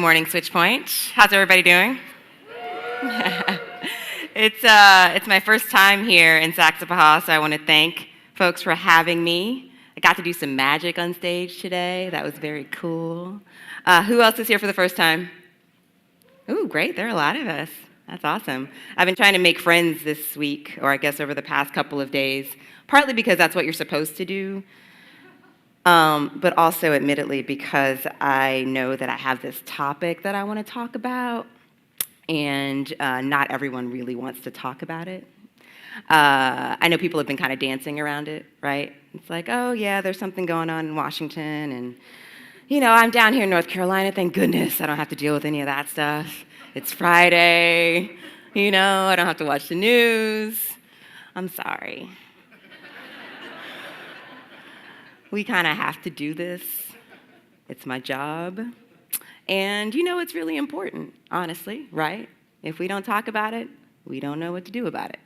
morning, Switchpoint. How's everybody doing? It's my first time here in Saxapahaw, so I want to thank folks for having me. I got to do some magic on stage today. That was very cool. Who else is here for the first time? Ooh, great. There are a lot of us. That's awesome. I've been trying to make friends this week, or I guess over the past couple of days, partly because that's what you're supposed to do, but also, admittedly, because I know that I have this topic that I want to talk about, and not everyone really wants to talk about it. I know people have been kind of dancing around it, right? It's like, oh, yeah, there's something going on in Washington, and, you know, I'm down here in North Carolina, thank goodness I don't have to deal with any of that stuff. It's Friday, you know, I don't have to watch the news. I'm sorry. We kind of have to do this. It's my job. And you know, it's really important, honestly, right? If we don't talk about it, we don't know what to do about it.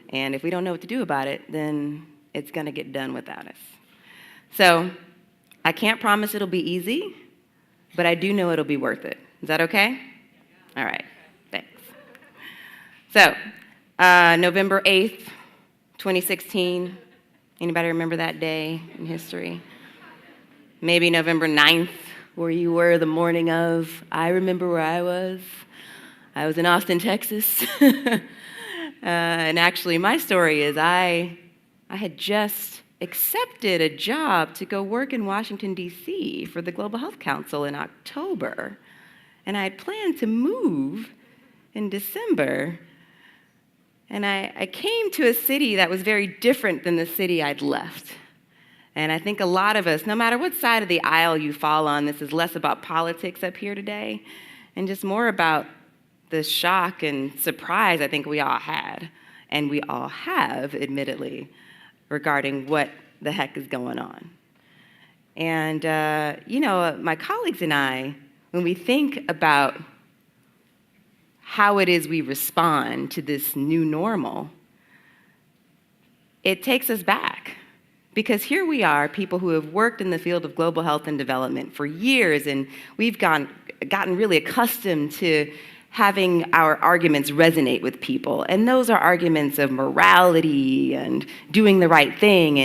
And if we don't know what to do about it, then it's going to get done without us. So I can't promise it'll be easy, but I do know it'll be worth it. Is that okay? All right, thanks. So, November 8th, 2016. Anybody remember that day in history? Maybe November 9th, where you were the morning of. I remember where I was. I was in Austin, Texas. And actually, my story is I had just accepted a job to go work in Washington, D.C. for the Global Health Council in October. And I had planned to move in December. And I came to a city that was very different than the city I'd left. And I think a lot of us, no matter what side of the aisle you fall on, this is less about politics up here today, and just more about the shock and surprise I think we all had, and we all have, admittedly, regarding what the heck is going on. And, you know, my colleagues and I, when we think about how it is we respond to this new normal, it takes us back. Because here we are, people who have worked in the field of global health and development for years, and we've gotten really accustomed to having our arguments resonate with people. And those are arguments of morality and doing the right thing.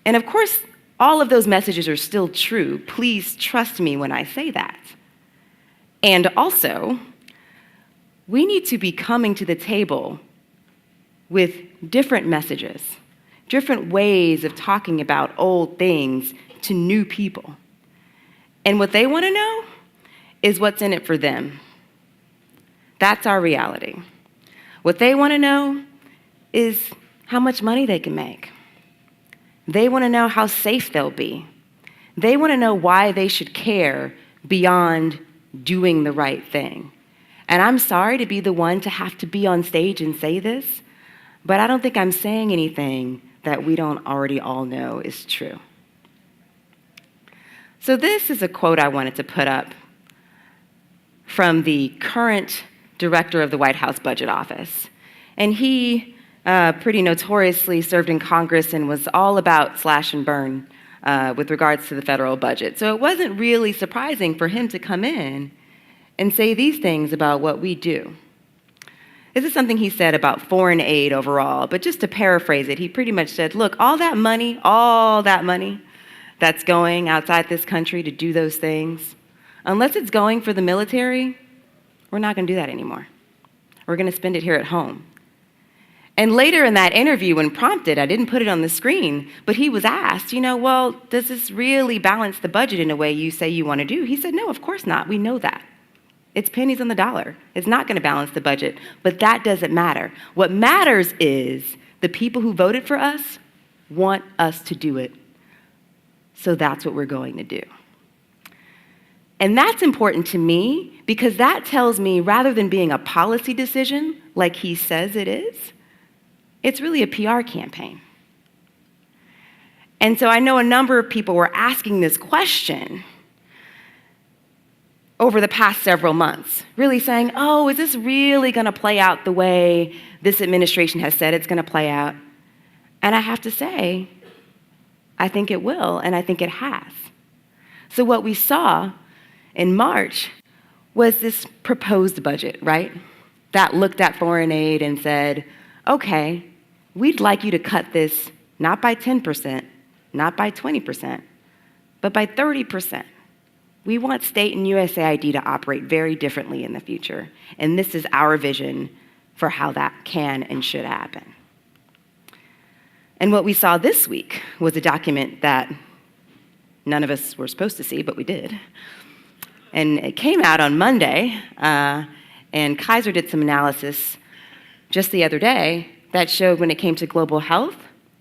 And of course, all of those messages are still true. Please trust me when I say that. And also, we need to be coming to the table with different messages, different ways of talking about old things to new people. And what they want to know is what's in it for them. That's our reality. What they want to know is how much money they can make. They want to know how safe they'll be. They want to know why they should care beyond doing the right thing. And I'm sorry to be the one to have to be on stage and say this, but I don't think I'm saying anything that we don't already all know is true. So this is a quote I wanted to put up from the current director of the White House Budget Office. And he pretty notoriously served in Congress and was all about slash and burn with regards to the federal budget. So it wasn't really surprising for him to come in and say these things about what we do. This is something he said about foreign aid overall, but just to paraphrase it, he pretty much said, look, all that money that's going outside this country to do those things, unless it's going for the military, we're not going to do that anymore. We're going to spend it here at home. And later in that interview, when prompted, I didn't put it on the screen, but he was asked, you know, well, does this really balance the budget in a way you say you want to do? He said, no, of course not. We know that. It's pennies on the dollar. It's not going to balance the budget, but that doesn't matter. What matters is the people who voted for us want us to do it. So that's what we're going to do. And that's important to me because that tells me rather than being a policy decision like he says it is, it's really a PR campaign. And so I know a number of people were asking this question over the past several months, really saying, oh, is this really going to play out the way this administration has said it's going to play out? And I have to say, I think it will, and I think it has. So what we saw in March was this proposed budget, right? That looked at foreign aid and said, okay, we'd like you to cut this not by 10%, not by 20%, but by 30%. We want state and USAID to operate very differently in the future, and this is our vision for how that can and should happen. And what we saw this week was a document that none of us were supposed to see, but we did. And it came out on Monday, and Kaiser did some analysis just the other day that showed when it came to global health,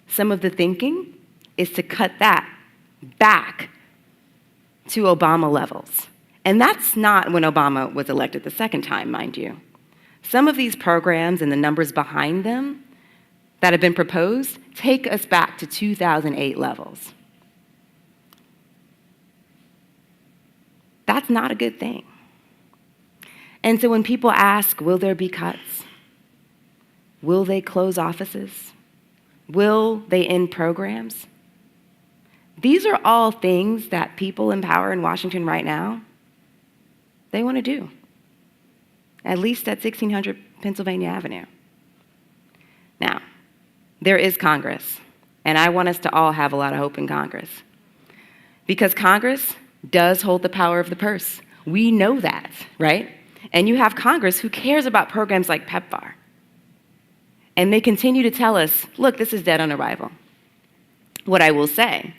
some of the thinking is to cut that back to Obama levels. And that's not when Obama was elected the second time, mind you. Some of these programs and the numbers behind them that have been proposed take us back to 2008 levels. That's not a good thing. And so when people ask, will there be cuts? Will they close offices? Will they end programs? These are all things that people in power in Washington right now, they want to do, at least at 1600 Pennsylvania Avenue. Now, there is Congress, and I want us to all have a lot of hope in Congress, because Congress does hold the power of the purse. We know that, right? And you have Congress who cares about programs like PEPFAR. And they continue to tell us, look, this is dead on arrival. What I will say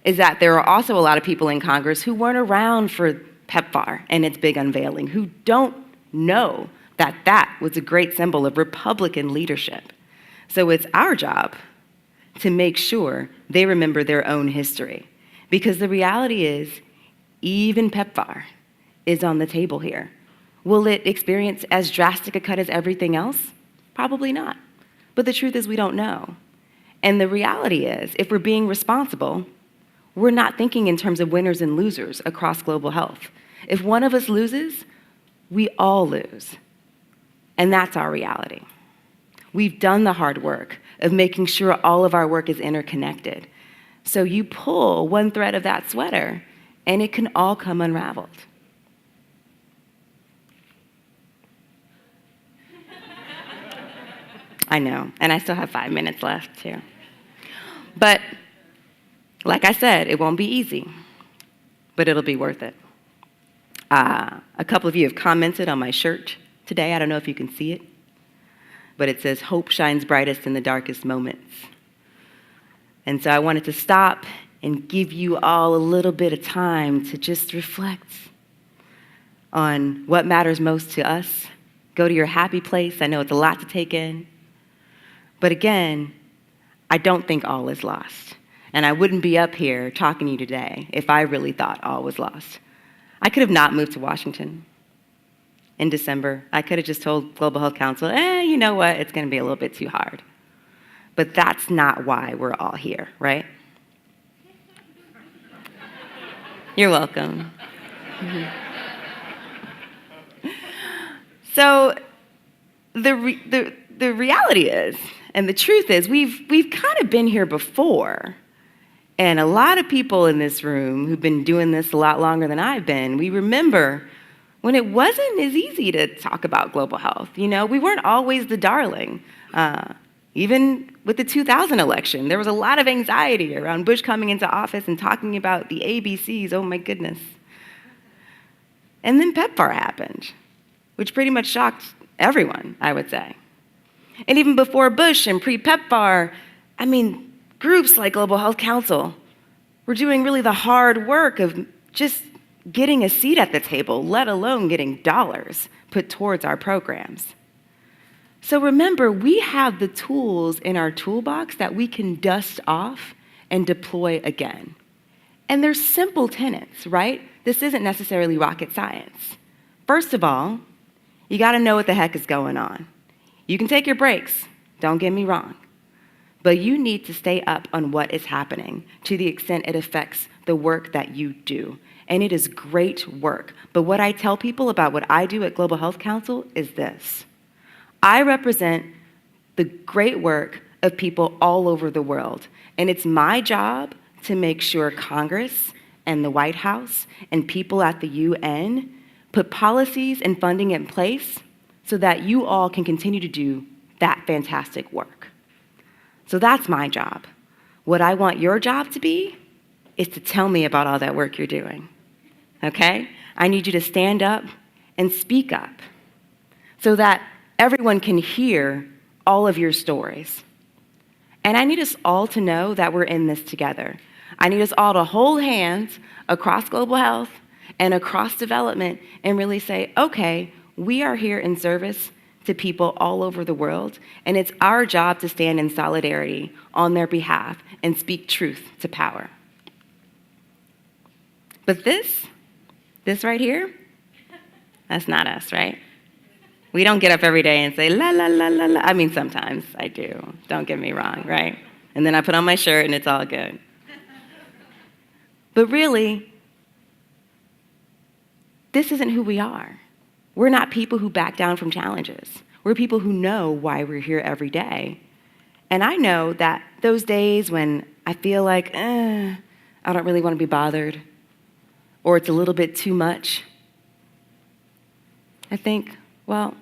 is that there are also a lot of people in Congress who weren't around for PEPFAR and its big unveiling, who don't know that that was a great symbol of Republican leadership. So it's our job to make sure they remember their own history. Because the reality is, even PEPFAR is on the table here. Will it experience as drastic a cut as everything else? Probably not. But the truth is we don't know. And the reality is, if we're being responsible, we're not thinking in terms of winners and losers across global health. If one of us loses, we all lose. And that's our reality. We've done the hard work of making sure all of our work is interconnected. So you pull one thread of that sweater, and it can all come unraveled. I know, and I still have 5 minutes left, too. But like I said, it won't be easy, but it'll be worth it. A couple of you have commented on my shirt today. I don't know if you can see it, but it says, "Hope shines brightest in the darkest moments." And so I wanted to stop and give you all a little bit of time to just reflect on what matters most to us. Go to your happy place. I know it's a lot to take in. But again, I don't think all is lost. And I wouldn't be up here talking to you today if I really thought all was lost. I could have not moved to Washington in December. I could have just told Global Health Council, you know what, it's going to be a little bit too hard. But that's not why we're all here, right? You're welcome. So the reality is, and the truth is, we've kind of been here before. And a lot of people in this room who've been doing this a lot longer than I've been, we remember when it wasn't as easy to talk about global health. You know, we weren't always the darling. Even with the 2000 election, there was a lot of anxiety around Bush coming into office and talking about the ABCs, oh my goodness. And then PEPFAR happened, which pretty much shocked everyone, I would say. And even before Bush and pre-PEPFAR, groups like Global Health Council were doing really the hard work of just getting a seat at the table, let alone getting dollars put towards our programs. So remember, we have the tools in our toolbox that we can dust off and deploy again. And they're simple tenets, right? This isn't necessarily rocket science. First of all, you gotta know what the heck is going on. You can take your breaks, don't get me wrong, but you need to stay up on what is happening to the extent it affects the work that you do. And it is great work. But what I tell people about what I do at Global Health Council is this. I represent the great work of people all over the world. And it's my job to make sure Congress and the White House and people at the UN put policies and funding in place so that you all can continue to do that fantastic work. So that's my job. What I want your job to be is to tell me about all that work you're doing, okay? I need you to stand up and speak up so that everyone can hear all of your stories. And I need us all to know that we're in this together. I need us all to hold hands across global health and across development and really say, okay, we are here in service to people all over the world, and it's our job to stand in solidarity on their behalf and speak truth to power. But this right here, that's not us, right? We don't get up every day and say, la, la, la, la, la. I mean, sometimes I do. Don't get me wrong, right? And then I put on my shirt and it's all good. But really, this isn't who we are. We're not people who back down from challenges. We're people who know why we're here every day. And I know that those days when I feel like, I don't really want to be bothered, or it's a little bit too much, I think, well,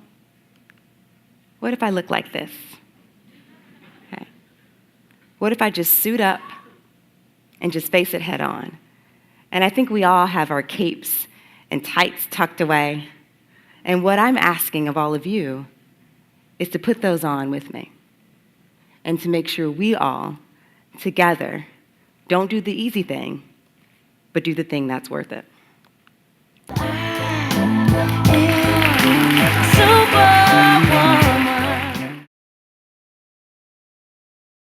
what if I look like this? Okay. What if I just suit up and just face it head on? And I think we all have our capes and tights tucked away. And what I'm asking of all of you is to put those on with me and to make sure we all, together, don't do the easy thing, but do the thing that's worth it.